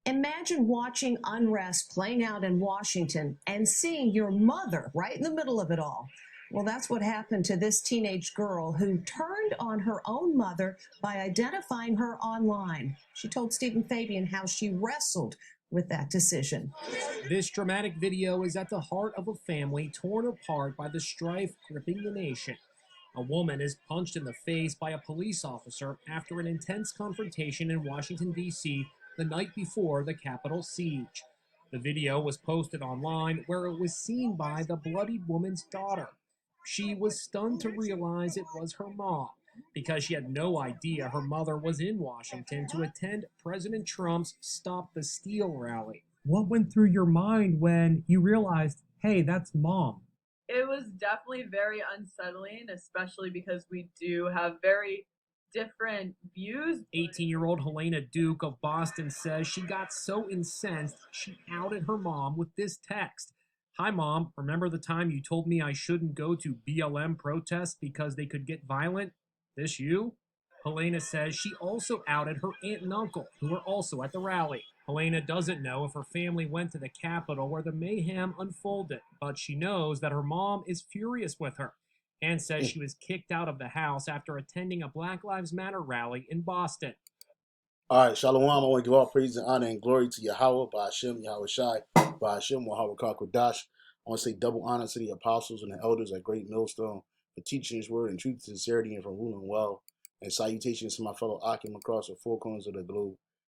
Imagine watching unrest playing out in Washington and seeing your mother right in the middle of it all. Well, that's what happened to this teenage girl who turned on her own mother by identifying her online. She told Stephen Fabian how she wrestled with that decision. This dramatic video is at the heart of a family torn apart by the strife gripping the nation. A woman is punched in the face by a police officer after an intense confrontation in Washington, D.C. the night before the Capitol siege. The video was posted online where it was seen by the bloodied woman's daughter. She was stunned to realize it was her mom because she had no idea her mother was in Washington to attend President Trump's Stop the Steal rally. What went through your mind when you realized, hey, that's mom? It was definitely very unsettling, especially because we do have very different views. 18-year-old Helena Duke of Boston says she got so incensed she outed her mom with this text. Hi, Mom. Remember the time you told me I shouldn't go to BLM protests because they could get violent? This you? Helena says she also outed her aunt and uncle, who were also at the rally. Helena doesn't know if her family went to the Capitol where the mayhem unfolded, but she knows that her mom is furious with her and says she was kicked out of the house after attending a Black Lives Matter rally in Boston. All right, Shalom. I want to give all praise and honor and glory to Yahweh, by Hashem, Yahweh Shai, by Hashem, Wahawadash. I want to say double honor to the apostles and the elders at Great Millstone for teaching his word in truth, sincerity, and for ruling well. And salutations to my fellow Akim across the four corners of the globe,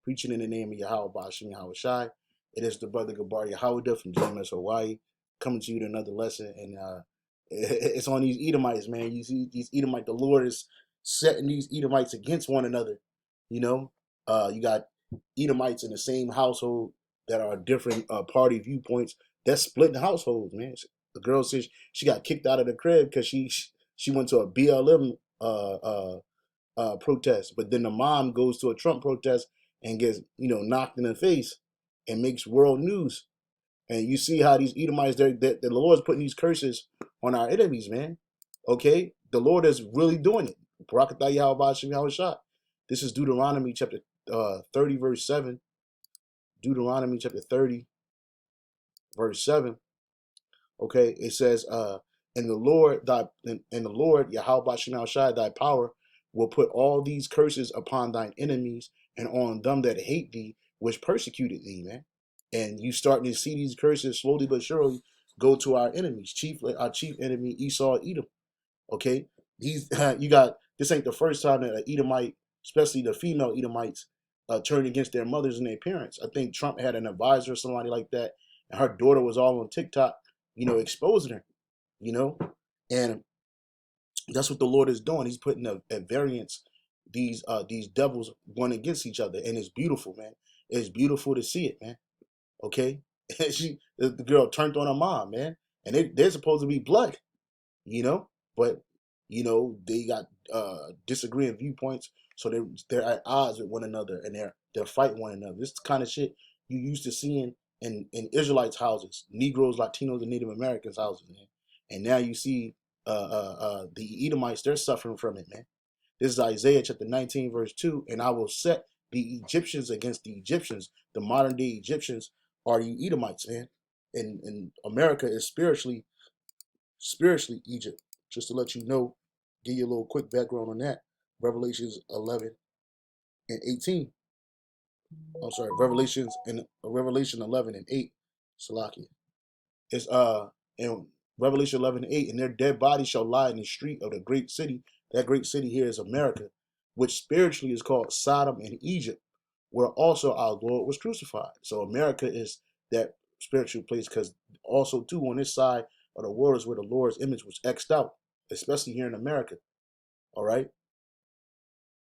preaching in the name of Yahweh, by Hashem, Yahweh Shai. It is the brother Gabar YAHAWADAH from JMS Hawaii, coming to you with another lesson. And it's on these Edomites, man. You see these Edomites, the Lord is setting these Edomites against one another. You know, you got Edomites in the same household that are different party viewpoints. That's splitting households, man. The girl says she got kicked out of the crib because she went to a BLM protest, but then the mom goes to a Trump protest and gets, you know, knocked in the face and makes world news. And you see how these Edomites, the Lord's putting these curses on our enemies, man. Okay, the Lord is really doing it. This is Deuteronomy chapter 30, verse 7. Deuteronomy chapter 30, verse 7. Okay, it says, and the Lord, Yahweh Shai, thy power, will put all these curses upon thine enemies and on them that hate thee, which persecuted thee, man. And you starting to see these curses slowly but surely go to our enemies, our chief enemy, Esau, Edom. Okay, these you got, this ain't the first time that an Edomite, especially the female Edomites, turned against their mothers and their parents. I think Trump had an advisor or somebody like that, and her daughter was all on TikTok, you know, exposing her, you know, and that's what the Lord is doing. He's putting at variance these devils one against each other, and it's beautiful, man. It's beautiful to see it, man. Okay, the girl turned on her mom, man, and they're supposed to be blood, you know, but you know they got disagreeing viewpoints, so they're at odds with one another, and they're fighting one another. This is the kind of shit you used to seeing in Israelites' houses, Negroes, Latinos, and Native Americans' houses, man. And now you see the Edomites, they're suffering from it, man. This is Isaiah chapter 19, verse 2. And I will set the Egyptians against the Egyptians. The modern day Egyptians are you Edomites, man. And America is spiritually Egypt. Just to let you know, give you a little quick background on that. Revelations 11 and 18. I'm sorry, Revelation 11 and 8. Salakia. It's in Revelation 11 and 8, and their dead bodies shall lie in the street of the great city. That great city here is America, which spiritually is called Sodom and Egypt, where also our Lord was crucified. So America is that spiritual place, because also too on this side of the world is where the Lord's image was X'd out, especially here in America. All right.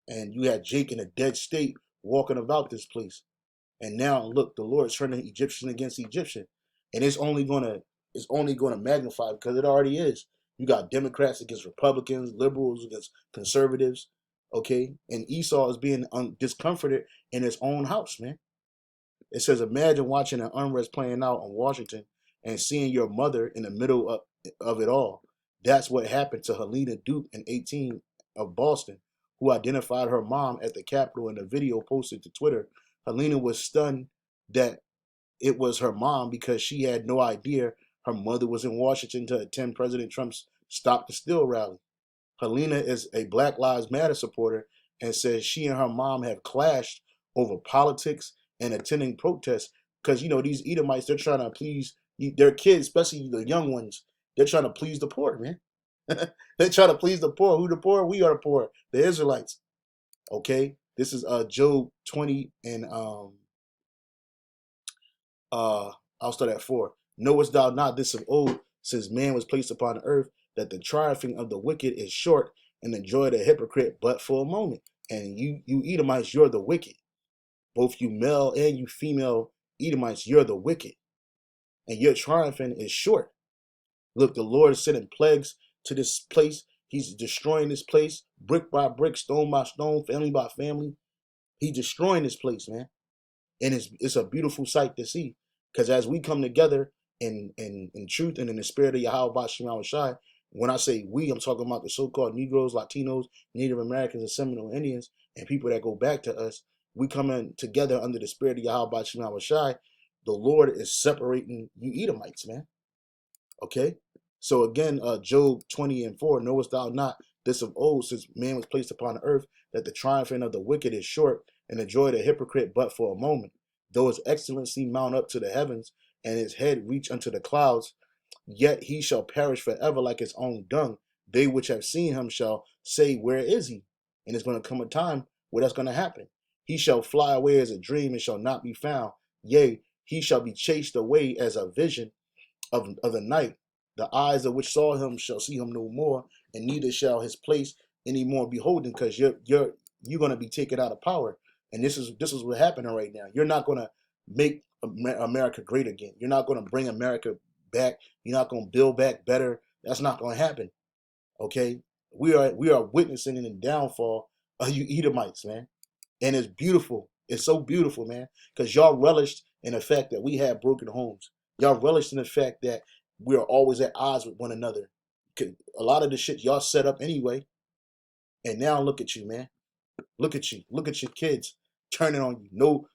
And you had Jake in a dead state walking about this place. And now look, the Lord is turning Egyptian against Egyptian. And it's only gonna magnify, because it already is. You got Democrats against Republicans, liberals against conservatives, okay? And Esau is being discomforted in his own house, man. It says, imagine watching an unrest playing out in Washington and seeing your mother in the middle of it all. That's what happened to Helena Duke, in 18 of Boston, who identified her mom at the Capitol in a video posted to Twitter. Helena was stunned that it was her mom because she had no idea her mother was in Washington to attend President Trump's Stop the Steal rally. Helena is a Black Lives Matter supporter and says she and her mom have clashed over politics and attending protests because, you know, these Edomites, they're trying to please their kids, especially the young ones. They're trying to please the poor, man. They're trying to please the poor. Who the poor? We are the poor, the Israelites. Okay, this is Job 20 and I'll start at 4. Knowest thou not this of old, since man was placed upon the earth, that the triumphing of the wicked is short, and the joy of the hypocrite but for a moment. And you Edomites, you're the wicked. Both you male and you female Edomites, you're the wicked. And your triumphing is short. Look, the Lord is sending plagues to this place. He's destroying this place, brick by brick, stone by stone, family by family. He's destroying this place, man. And it's a beautiful sight to see. Because as we come together in truth and in the spirit of YAHAWADAH, when I say we, I'm talking about the so-called Negroes, Latinos, Native Americans, and Seminole Indians, and people that go back to us. We come in together under the spirit of YAHAWADAH. The Lord is separating you Edomites, man. Okay? So again, Job 20 and 4, knowest thou not this of old, since man was placed upon the earth, that the triumphing of the wicked is short, and the joy of the hypocrite but for a moment. Though his excellency mount up to the heavens, and his head reach unto the clouds, yet he shall perish forever like his own dung. They which have seen him shall say, where is he? And it's going to come a time where that's going to happen. He shall fly away as a dream and shall not be found. Yea, he shall be chased away as a vision of the night. The eyes of which saw him shall see him no more, and neither shall his place any more behold him, because you're going to be taken out of power. And this is what's happening right now. You're not going to make America great again. You're not going to bring America back. You're not going to build back better. That's not going to happen. Okay, we are witnessing the downfall of you Edomites, man. And it's beautiful. It's so beautiful, man, because y'all relished in the fact that we had broken homes. Y'all relished in the fact that we are always at odds with one another. A lot of the shit y'all set up anyway. And now look at you, man. Look at you. Look at your kids turning on you. No,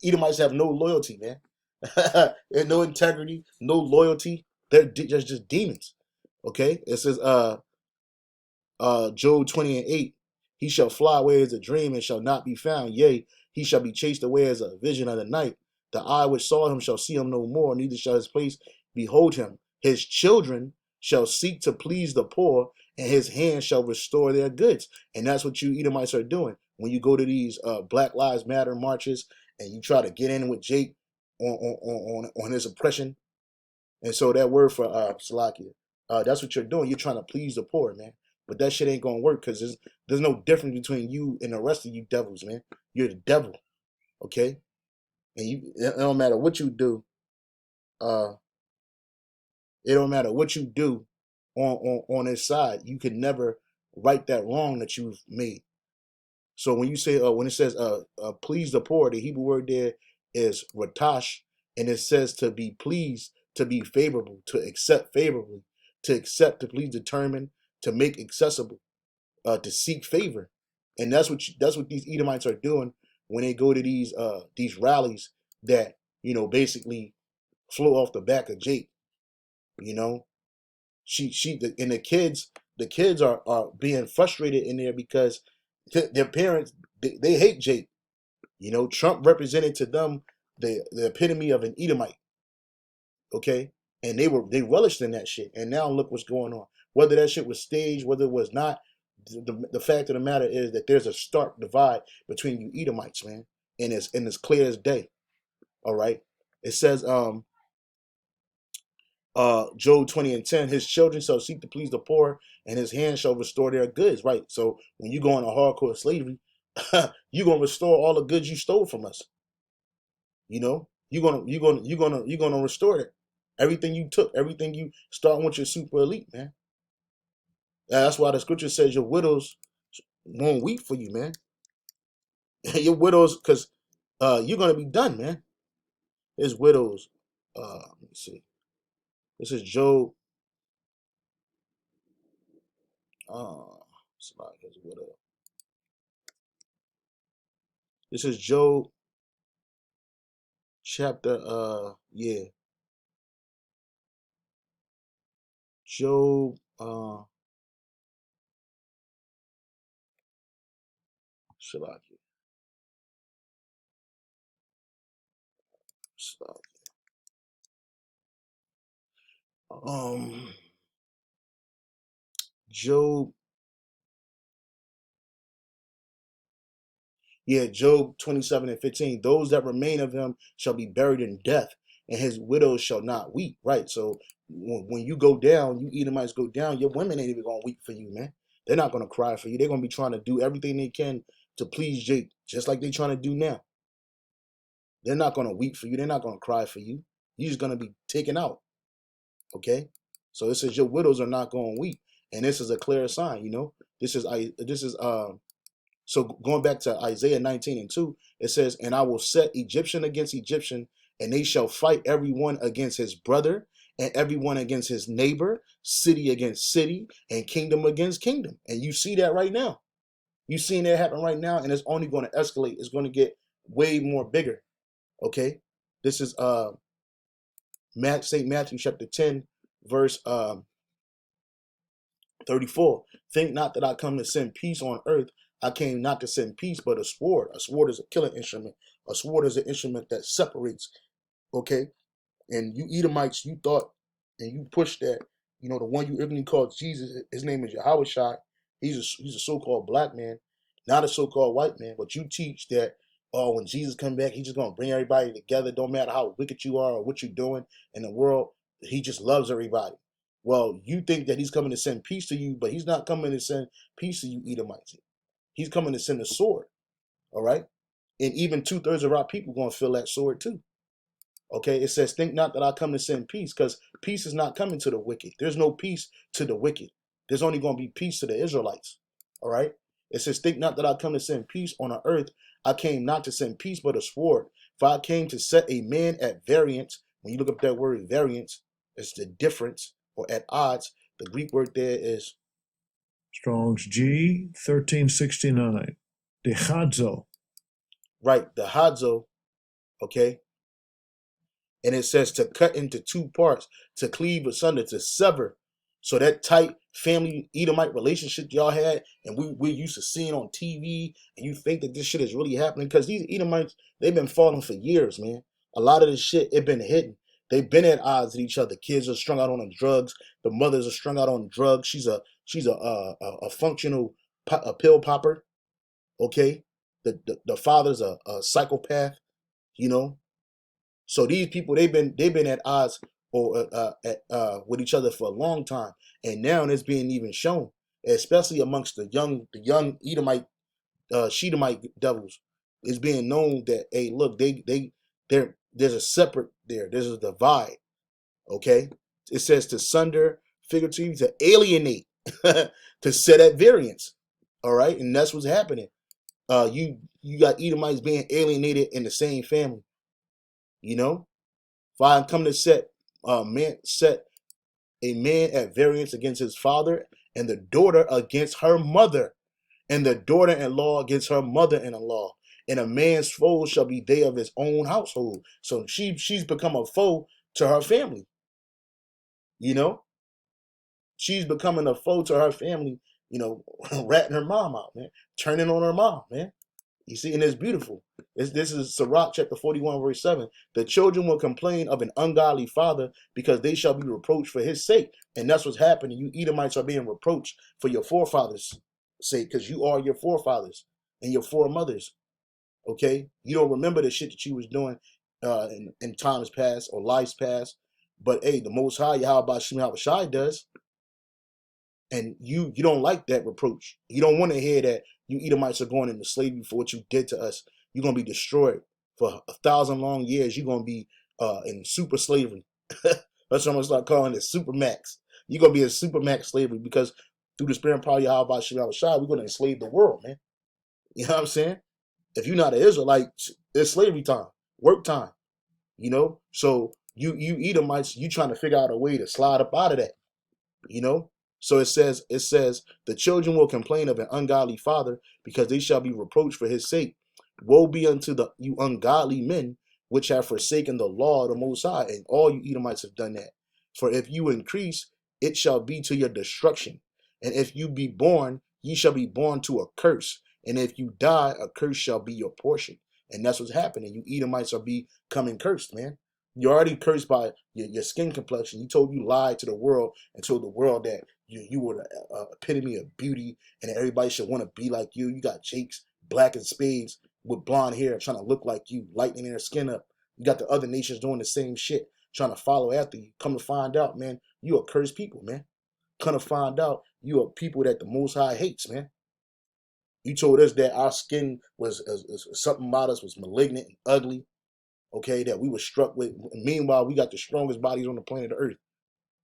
Edomites have no loyalty, man. And no integrity, no loyalty. They're just demons. Okay? It says, Job 20 and 8, he shall fly away as a dream and shall not be found. Yea, he shall be chased away as a vision of the night. The eye which saw him shall see him no more, neither shall his place behold him. His children shall seek to please the poor, and his hand shall restore their goods. And that's what you Edomites are doing. When you go to these Black Lives Matter marches and you try to get in with Jake on his oppression. And so that word for Salakia, that's what you're doing. You're trying to please the poor, man. But that shit ain't gonna work, because there's no difference between you and the rest of you devils, man. You're the devil, okay? And it don't matter what you do. It don't matter what you do on this side. You can never right that wrong that you've made. So when you say when it says please the poor, the Hebrew word there is ratash, and it says to be pleased, to be favorable, to accept favorably, to accept, to please, determine, to make accessible, to seek favor. And that's what these Edomites are doing when they go to these rallies that, you know, basically flow off the back of Jake. You know, and the kids are being frustrated in there because their parents, they hate Jake. You know, Trump represented to them the epitome of an Edomite. Okay, and they relished in that shit. And now look what's going on. Whether that shit was staged, whether it was not, the fact of the matter is that there's a stark divide between you Edomites, man, and it's clear as day. All right, it says Job 20 and 10, his children shall seek to please the poor, and his hand shall restore their goods. Right. So when you go into hardcore slavery, you're gonna restore all the goods you stole from us. You know, you're gonna restore it. Everything you took, everything you start with your super elite, man. That's why the scripture says your widows won't weep for you, man. Your widows, because you're gonna be done, man. His widows. Let me see. This is Job. It's about his widow. This is Job chapter, Job, Shalaki, Job, Job 27:15. Those that remain of him shall be buried in death, and his widows shall not weep. Right. So when you go down, you Edomites go down, your women ain't even gonna weep for you, man. They're not gonna cry for you. They're gonna be trying to do everything they can to please Jake, just like they're trying to do now. They're not gonna weep for you. They're not gonna cry for you. You're just gonna be taken out. Okay. So it says your widows are not gonna weep, and this is a clear sign. You know, So going back to Isaiah 19:2, it says, and I will set Egyptian against Egyptian, and they shall fight everyone against his brother, and everyone against his neighbor, city against city, and kingdom against kingdom. And you see that right now. You've seen that happen right now, and it's only going to escalate. It's going to get way more bigger. Okay? This is St. Matthew chapter 10, verse 34. Think not that I come to send peace on earth. I came not to send peace, but a sword. A sword is a killing instrument. A sword is an instrument that separates. Okay? And you Edomites, you thought, and you pushed that, you know, the one you ignorantly called Jesus, his name is Yahawadah. He's a so-called black man, not a so-called white man. But you teach that, oh, when Jesus comes back, he's just going to bring everybody together. Don't matter how wicked you are or what you're doing in the world. He just loves everybody. Well, you think that he's coming to send peace to you, but he's not coming to send peace to you, Edomites. He's coming to send a sword, all right? And even 2/3 of our people going to feel that sword too. Okay, it says, think not that I come to send peace, because peace is not coming to the wicked. There's no peace to the wicked. There's only going to be peace to the Israelites, all right? It says, think not that I come to send peace on the earth. I came not to send peace, but a sword. For I came to set a man at variance. When you look up that word variance, it's the difference, or at odds. The Greek word there is Strong's G 1369. The Hadzo. right, the hadzo, okay? And it says to cut into two parts, to cleave asunder, to sever. So that tight family Edomite relationship y'all had, and we're used to seeing on TV, and you think that this shit is really happening, because these Edomites, they've been falling for years, man. A lot of this shit, it been hidden. They've been at odds with each other. Kids are strung out on the drugs. The mothers are strung out on drugs. She's a functional a pill popper. Okay, the father's a psychopath. You know. So these people, they've been at odds or with each other for a long time, and now it's being even shown, especially amongst the young Edomite, Shedemite devils. It's being known that, hey, look, there's a separate there. There's a divide. Okay, it says to sunder, figuratively to alienate, to set at variance. All right, and that's what's happening. You got Edomites being alienated in the same family. You know. If I come to set a man at variance against his father, and the daughter against her mother, and the daughter-in-law against her mother-in-law, and a man's foes shall be they of his own household. So she's become a foe to her family. You know, she's becoming a foe to her family. You know, ratting her mom out, man, turning on her mom, man. You see, and it's beautiful. This is Sirach chapter 41, verse 7. The children will complain of an ungodly father, because they shall be reproached for his sake. And that's what's happening. You Edomites are being reproached for your forefathers' sake, because you are your forefathers and your foremothers. Okay? You don't remember the shit that you was doing in times past or lives past. But hey, the Most High, Yahawadash does. And you don't like that reproach. You don't want to hear that you Edomites are going into slavery for what you did to us. You're going to be destroyed for 1,000 long years. You're going to be in super slavery. That's what I'm going to start calling it, super max. You're going to be in super max slavery, because through the spirit and power of Yahweh Shai, we're going to enslave the world, man. You know what I'm saying? If you're not an Israelite, it's slavery time, work time. You know? So you Edomites, you trying to figure out a way to slide up out of that. You know? So it says, the children will complain of an ungodly father, because they shall be reproached for his sake. Woe be unto you ungodly men, which have forsaken the law of the Most High, and all you Edomites have done that. For if you increase, it shall be to your destruction. And if you be born, ye shall be born to a curse. And if you die, a curse shall be your portion. And that's what's happening. You Edomites are becoming cursed, man. You're already cursed by your skin complexion. You lied to the world and told the world that you were the epitome of beauty and that everybody should want to be like you. You got Jakes, black and spades, with blonde hair, trying to look like you, lightening their skin up. You got the other nations doing the same shit, trying to follow after you. Come to find out, man, you are cursed people, man. Come to find out, you are people that the Most High hates, man. You told us that our skin was something about us was malignant and ugly, okay, that we were struck with. Meanwhile, we got the strongest bodies on the planet Earth.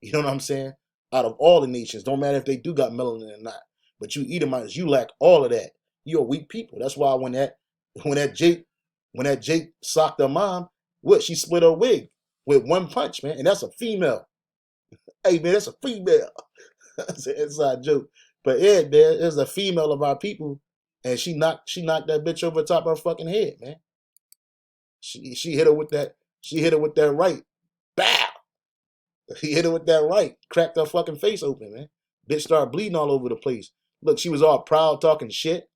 You know what I'm saying? Out of all the nations, don't matter if they do got melanin or not. But you Edomites, you lack all of that. You're weak people. That's why when that Jake socked her mom, what, she split her wig with one punch, man. And that's a female. Hey, man, that's a female. That's an inside joke. But yeah, man, there's a female of our people, and she knocked that bitch over the top of her fucking head, man. She hit her with that right. Bow. He hit her with that right. Cracked her fucking face open, man. Bitch started bleeding all over the place. Look, she was all proud talking shit.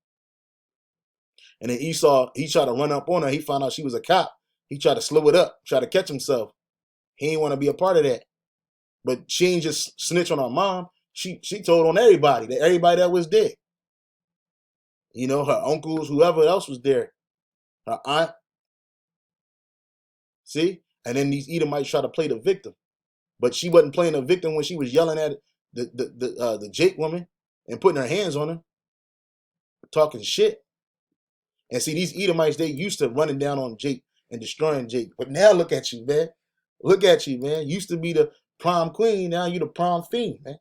And then Esau, he tried to run up on her. He found out she was a cop. He tried to slow it up, try to catch himself. He ain't want to be a part of that. But she ain't just snitch on her mom. She told on everybody that was there. You know, her uncles, whoever else was there. Her aunt. See? And then these Edomites try to play the victim. But she wasn't playing the victim when she was yelling at the Jake woman and putting her hands on her, talking shit. And see, these Edomites, they used to running down on Jake and destroying Jake. But now look at you, man. Look at you, man. Used to be the prom queen, now you the prom fiend, man.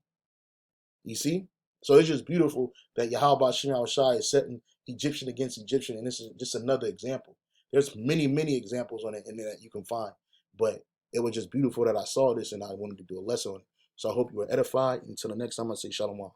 You see? So it's just beautiful that Yahawah is setting Egyptian against Egyptian, and this is just another example. There's many, many examples on it in there that you can find. But it was just beautiful that I saw this and I wanted to do a lesson on it. So I hope you were edified. Until the next time, I say shalom.